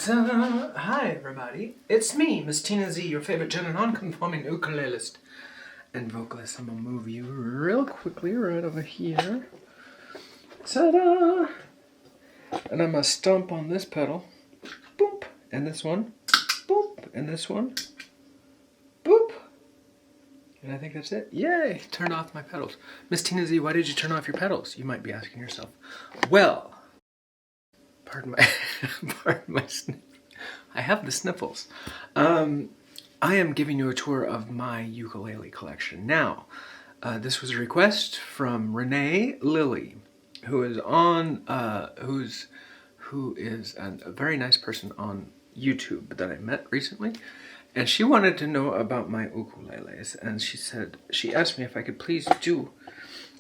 Hi everybody, it's me, Miss Tina Z, your favorite gender non-conforming ukulelist and vocalist. I'm gonna move you real quickly right over here. Ta-da! And I'm gonna stomp on this pedal, boop, and this one, boop, and this one, boop. And I think that's it. Yay! Turn off my pedals. Miss Tina Z, why did you turn off your pedals? You might be asking yourself. Well, pardon my sniff. I have the sniffles. I am giving you a tour of my ukulele collection. Now, this was a request from Renee Lilly, who is on, who is a very nice person on YouTube that I met recently. And she wanted to know about my ukuleles, and she asked me if I could please do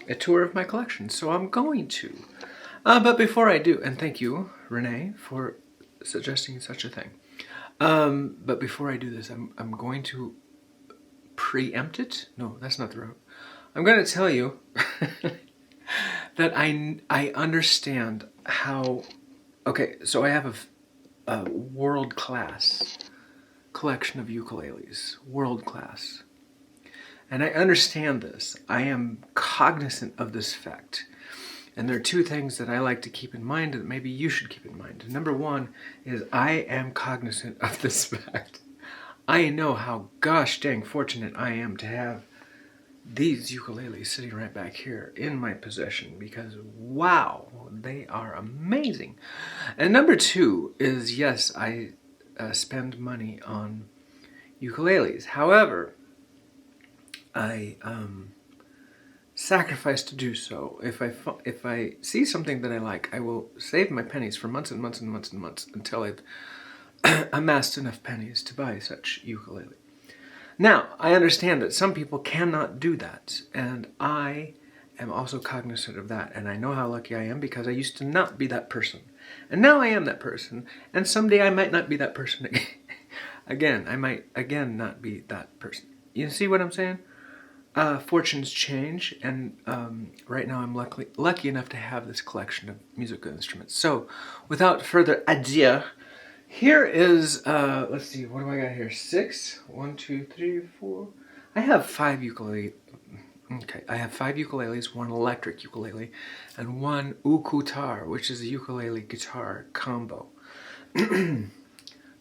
a tour of my collection. So I'm going to. But before I do, and thank you, Renee, for suggesting such a thing. But before I do this, I'm going to preempt it. No, that's not the route. I'm going to tell you that I understand how. Okay, so I have a world-class collection of ukuleles, world-class, and I understand this. I am cognizant of this fact. And there are two things that I like to keep in mind that maybe you should keep in mind. Number one is I am cognizant of this fact. I know how gosh dang fortunate I am to have these ukuleles sitting right back here in my possession because wow, they are amazing. And number two is yes, I spend money on ukuleles. However, I sacrifice to do so. If I see something that I like, I will save my pennies for months and months and months and months until I've amassed enough pennies to buy such ukulele. Now, I understand that some people cannot do that, and I am also cognizant of that, and I know how lucky I am because I used to not be that person. And now I am that person, and someday I might not be that person again. I might again not be that person. You see what I'm saying? Fortunes change, and right now I'm lucky enough to have this collection of musical instruments. So, without further ado, here is, let's see, what do I got here? 6? 1, 2, 3, 4. I have 5 ukulele. Okay, I have 5 ukuleles, 1 electric ukulele, and 1 ukutar, which is a ukulele guitar combo.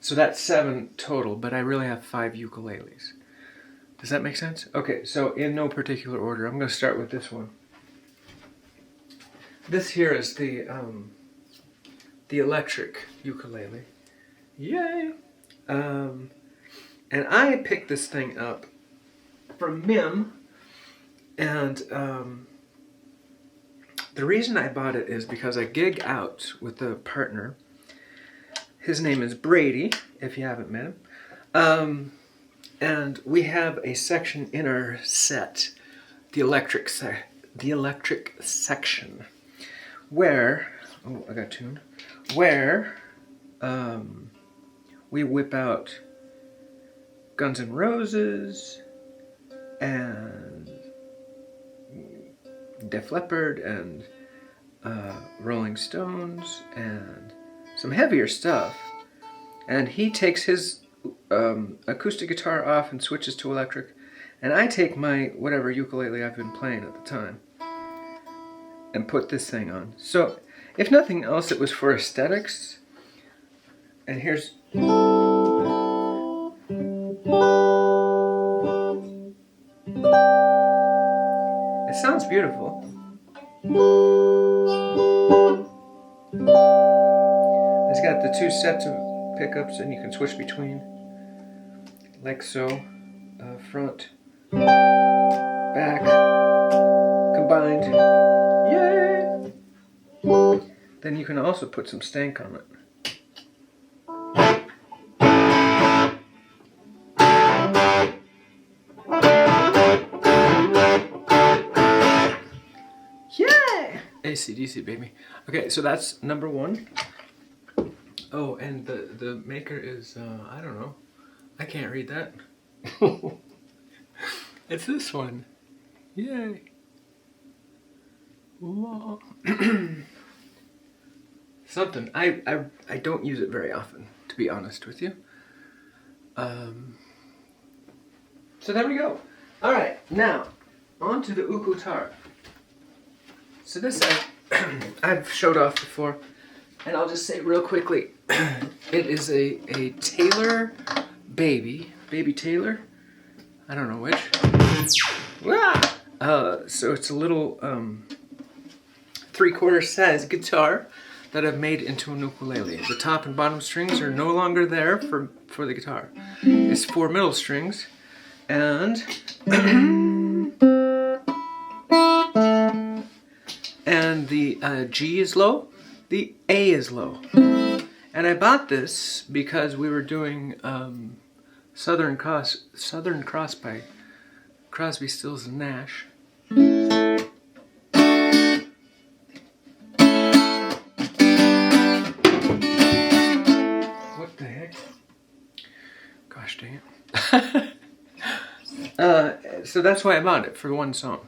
So that's 7 total, but I really have 5 ukuleles. Does that make sense? Okay, so in no particular order, I'm going to start with this one. This here is the electric ukulele. Yay! And I picked this thing up from Mim, and the reason I bought it is because I gig out with a partner. His name is Brady, if you haven't met him. And we have a section in our set, the electric section, where, oh, I got tuned, where we whip out Guns N' Roses and Def Leppard and Rolling Stones and some heavier stuff, and he takes his acoustic guitar off and switches to electric, and I take my whatever ukulele I've been playing at the time and put this thing on. So if nothing else, it was for aesthetics. And here's it sounds beautiful. It's got the 2 sets of pickups, and you can switch between, like so, front, back, combined, yay! Then you can also put some stank on it. Yay! AC/DC, baby. Okay, so that's number 1. Oh, and the maker is, I don't know. I can't read that. It's this one. Yay. Something. I don't use it very often, to to be honest with you. So there we go. All right, now on to the ukutar. So this I've showed off before, and I'll just say real quickly, it is a Taylor baby Taylor. I don't know which. So it's a little 3/4 size guitar that I've made into an ukulele. The top and bottom strings are no longer there for the guitar. It's 4 middle strings, and and the G is low, the A is low. And I bought this because we were doing Southern Cross by Crosby, Stills and Nash. What the heck? Gosh dang it. So that's why I bought it, for one song.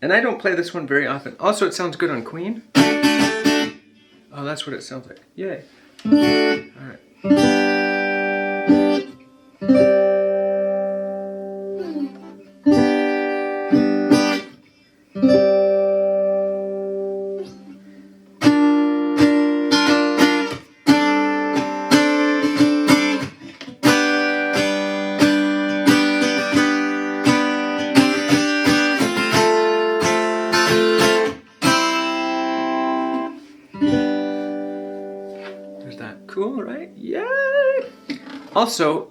And I don't play this one very often. Also, it sounds good on Queen. Oh, that's what it sounds like. Yay. Alright. There's that. Cool, right? Yay! Also,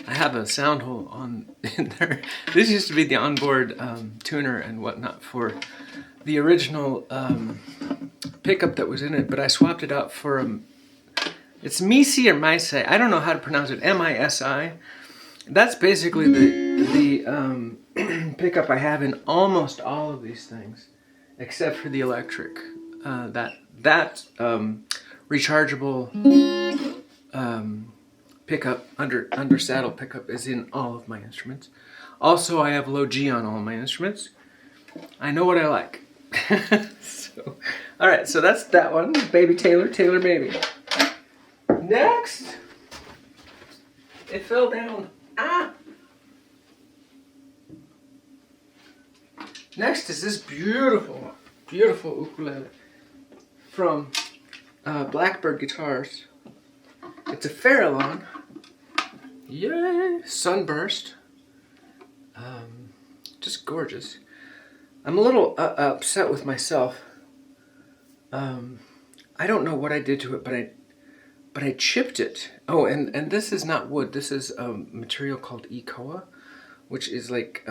I have a sound hole on in there. This used to be the onboard tuner and whatnot for the original pickup that was in it, but I swapped it out for it's Misi or Misi. I don't know how to pronounce it. M-I-S-I. That's basically the pickup I have in almost all of these things, except for the electric. That rechargeable pickup, under saddle pickup, is in all of my instruments. Also, I have low G on all my instruments. I know what I like. Alright, so that's that one. Baby Taylor baby. Next, it fell down. Next is this beautiful ukulele from Blackbird Guitars. It's a Farallon. Yay! Sunburst. Just gorgeous. I'm a little upset with myself. I don't know what I did to it, but I chipped it. Oh, and this is not wood. This is a material called Ecoa, which is like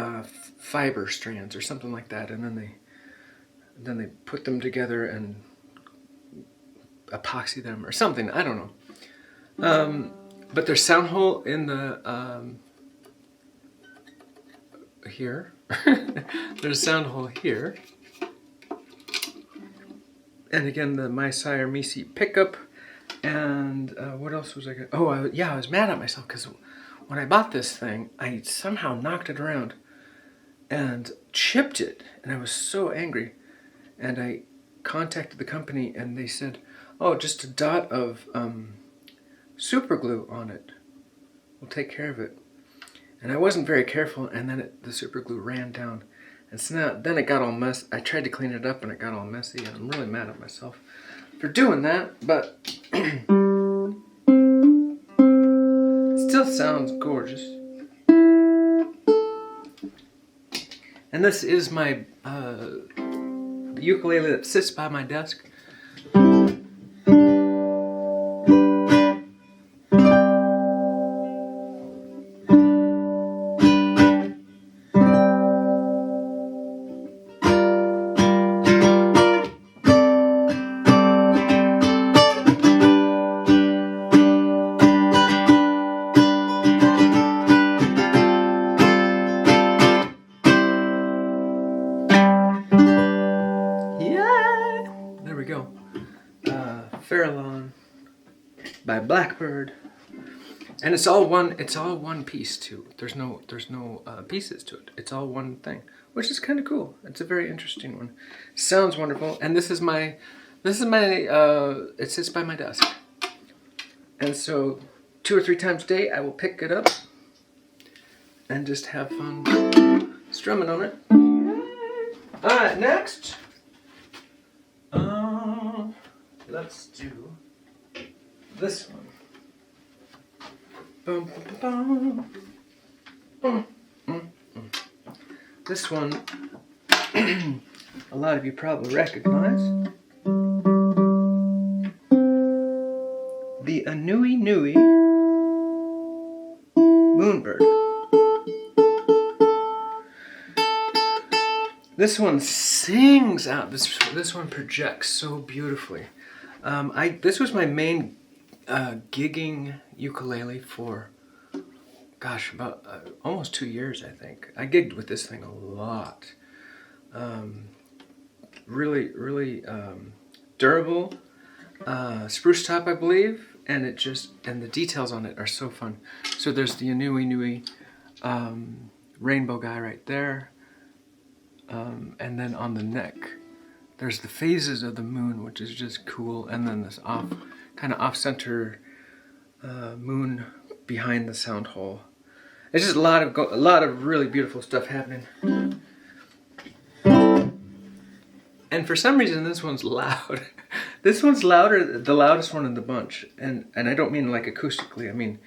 fiber strands or something like that. And then they put them together and epoxy them or something. I don't know. But there's sound hole in the here. There's a sound hole here. And again, the My Sire Misi pickup. And what else was I going to... Oh, I was mad at myself because when I bought this thing, I somehow knocked it around and chipped it. And I was so angry. And I contacted the company and they said, oh, just a dot of super glue on it. We'll take care of it. And I wasn't very careful, and then the super glue ran down. And so then it got all messy. I tried to clean it up and it got all messy, and I'm really mad at myself for doing that, but it still sounds gorgeous. And this is my the ukulele that sits by my desk. Farallon by Blackbird, and it's all one piece too. There's no pieces to it. It's all one thing, which is kind of cool. It's a very interesting one. Sounds wonderful. And this is my it sits by my desk. And so 2 or 3 times a day I will pick it up and just have fun strumming on it. Alright, next. Let's do this one. Bum, bum, bum. This one, a lot of you probably recognize. The Anui Nui Moonbird. This one sings out. This one projects so beautifully. This was my main gigging ukulele for, gosh, about almost 2 years, I think. I gigged with this thing a lot. Really durable, spruce top, I believe, and the details on it are so fun. So there's the Anui Nui rainbow guy right there, and then on the neck there's the phases of the moon, which is just cool, and then this kind of off-center moon behind the sound hole. It's just a lot of really beautiful stuff happening. And for some reason, this one's loud. This one's louder, the loudest one in the bunch. And I don't mean like acoustically. I mean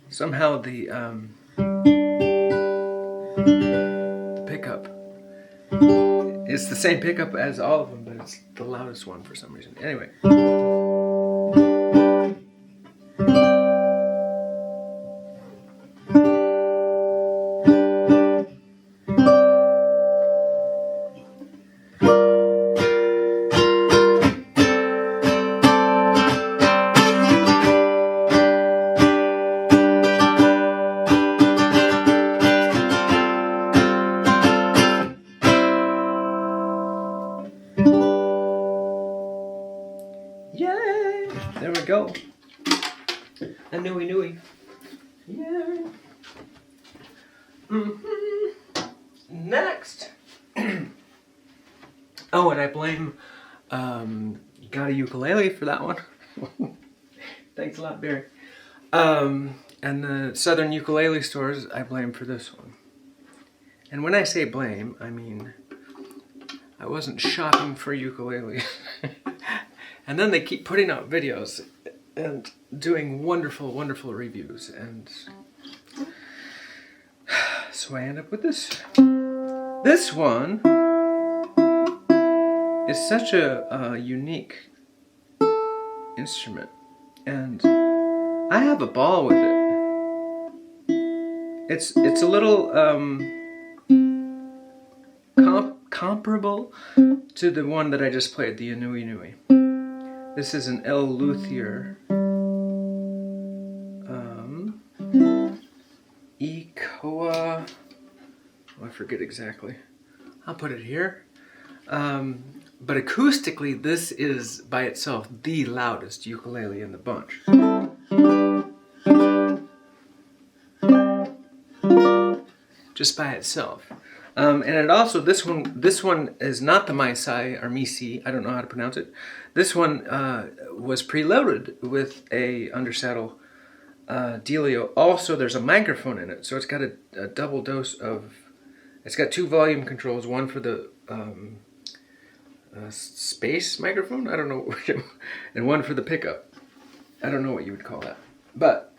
somehow the pickup is the same pickup as all of them, but it's the loudest one for some reason. Anyway. Yay! There we go. Anui Nui. Yay! Next. Oh, and I blame Got a Ukulele for that one. Thanks a lot, Barry. And the Southern ukulele stores I blame for this one. And when I say blame, I mean I wasn't shopping for ukulele. And then they keep putting out videos and doing wonderful, wonderful reviews. And so I end up with this. This one is such a unique instrument. And I have a ball with it. It's a little comparable to the one that I just played, the Anui Nui. This is an L luthier Ecoa. Oh, I forget exactly. I'll put it here. But acoustically, this is by itself the loudest ukulele in the bunch. Just by itself. And it also, this one is not the Maisai or Misi, I don't know how to pronounce it. This one was preloaded with a undersaddle dealio. Also, there's a microphone in it, so it's got a double dose of, it's got 2 volume controls, one for the space microphone, I don't know, and one for the pickup. I don't know what you would call that, but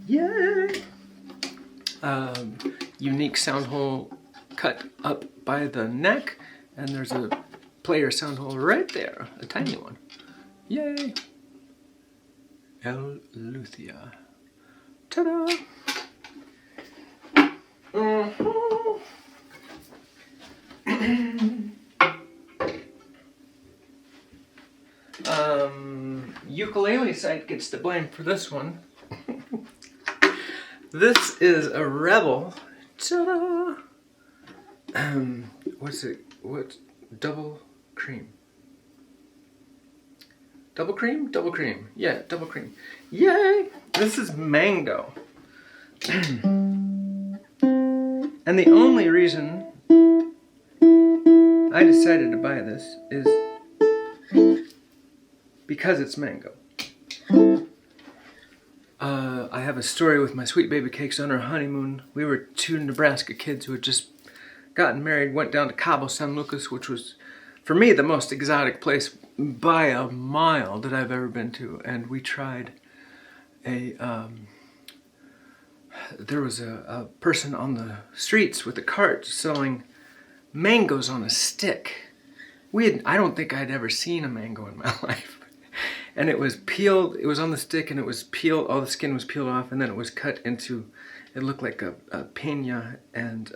yay! Unique sound hole cut up by the neck, and there's a player sound hole right there, a tiny one. Yay! L Luthia. Ta-da! ukulele site gets the blame for this one. This is a Rebel. Ta-da! What's it? What? Double cream. Double cream? Double cream. Yeah, double cream. Yay! This is mango. And the only reason I decided to buy this is because it's mango. I have a story with my sweet baby cakes on our honeymoon. We were two Nebraska kids who had just gotten married, went down to Cabo San Lucas, which was, for me, the most exotic place by a mile that I've ever been to. And we tried there was a person on the streets with a cart selling mangoes on a stick. I don't think I'd ever seen a mango in my life. And it was peeled, it was on the stick and it was peeled, all the skin was peeled off, and then it was cut into, it looked like a piña, and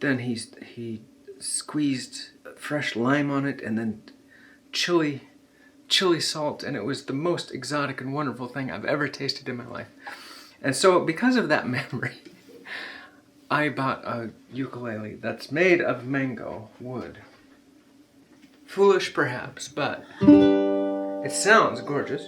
then he squeezed fresh lime on it, and then chili salt, and it was the most exotic and wonderful thing I've ever tasted in my life. And so because of that memory, I bought a ukulele that's made of mango wood. Foolish perhaps, but it sounds gorgeous.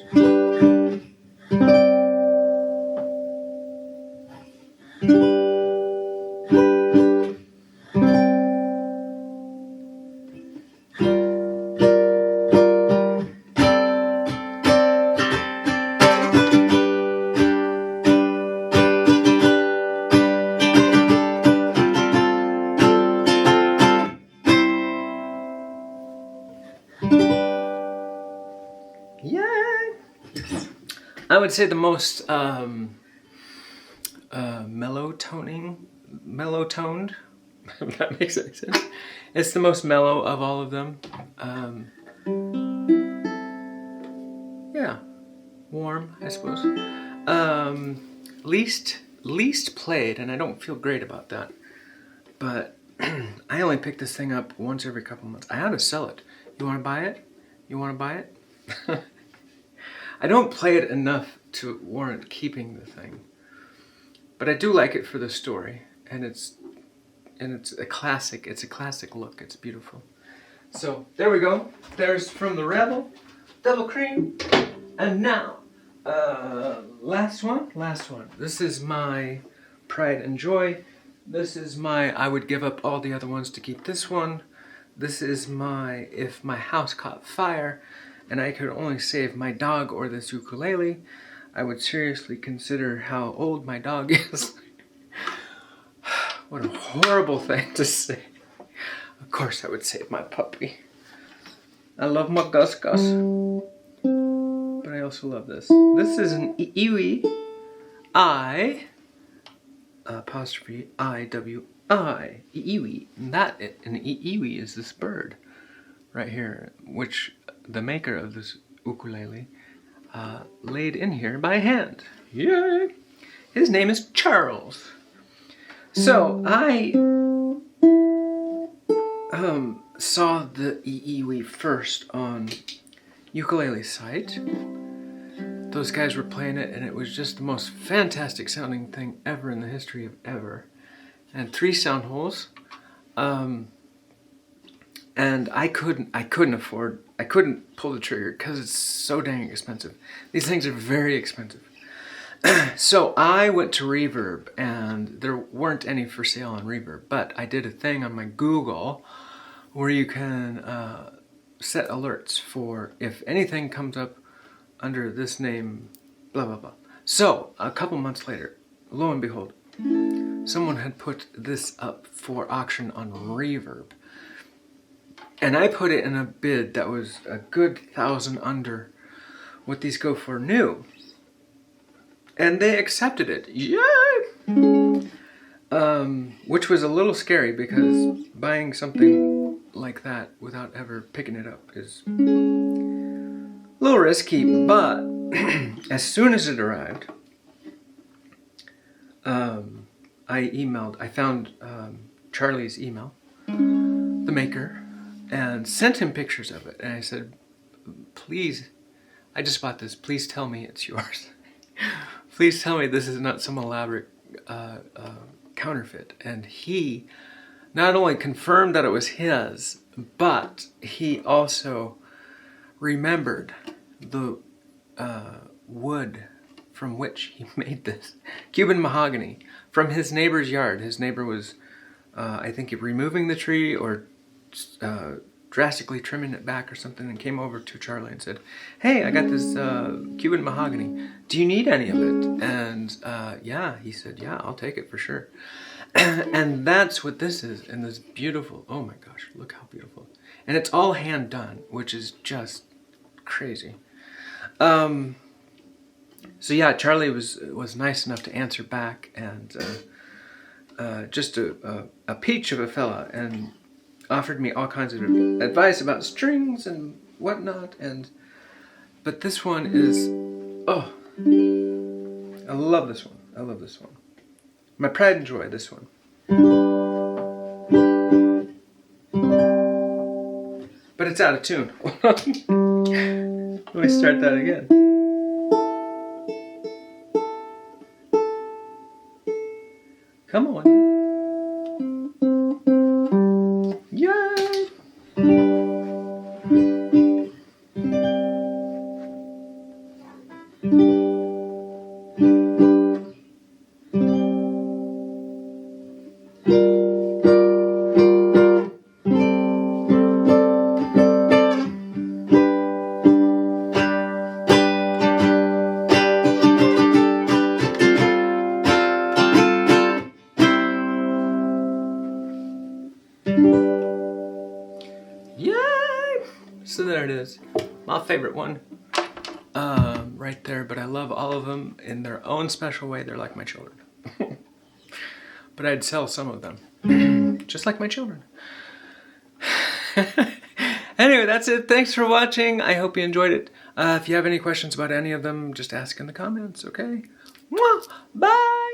Yay! I would say the most mellow-toned, if that makes any sense. It's the most mellow of all of them. Yeah, warm, I suppose. Least played, and I don't feel great about that. But I only pick this thing up once every couple months. I ought to sell it. You want to buy it? You want to buy it? I don't play it enough to warrant keeping the thing, but I do like it for the story, and it's a classic. It's a classic look. It's beautiful. So there we go. There's from the Rebel, double cream, and now last one. This is my pride and joy. This is my I would give up all the other ones to keep this one. This is my if my house caught fire and I could only save my dog or this ukulele, I would seriously consider how old my dog is. What a horrible thing to say. Of course I would save my puppy. I love my Gus Gus. But I also love this. This is an iwi, apostrophe I-W-I, iwi. And that, an iwi is this bird right here, which the maker of this ukulele laid in here by hand. Yay! His name is Charles. So I saw the iwi first on Ukulele site. Those guys were playing it, and it was just the most fantastic sounding thing ever in the history of ever. And 3 sound holes. And I couldn't pull the trigger because it's so dang expensive. These things are very expensive. So I went to Reverb, and there weren't any for sale on Reverb, but I did a thing on my Google where you can set alerts for if anything comes up under this name, blah, blah, blah. So a couple months later, lo and behold, someone had put this up for auction on Reverb. And I put it in a bid that was a good 1,000 under what these go for new. And they accepted it. Yay! Which was a little scary because buying something like that without ever picking it up is a little risky. But as soon as it arrived, I found Charlie's email, the maker, and sent him pictures of it. And I said, please, I just bought this. Please tell me it's yours. Please tell me this is not some elaborate counterfeit. And he not only confirmed that it was his, but he also remembered the wood from which he made this. Cuban mahogany from his neighbor's yard. His neighbor was, I think, removing the tree or drastically trimming it back or something, and came over to Charlie and said, "Hey, I got this Cuban mahogany. Do you need any of it?" And yeah, he said, "Yeah, I'll take it for sure." And that's what this is, and this beautiful, oh my gosh, look how beautiful. And it's all hand done, which is just crazy. So yeah, Charlie was nice enough to answer back, and just a peach of a fella, and offered me all kinds of advice about strings and whatnot. But this one is, oh, I love this one. I love this one. My pride and joy, this one. But it's out of tune. Let me start that again. Come on. Yay! Yay! So there it is. My favorite one. Right there, but I love all of them in their own special way. They're like my children. But I'd sell some of them. Just like my children. Anyway, that's it. Thanks for watching. I hope you enjoyed it. If you have any questions about any of them, just ask in the comments, okay? Mwah! Bye!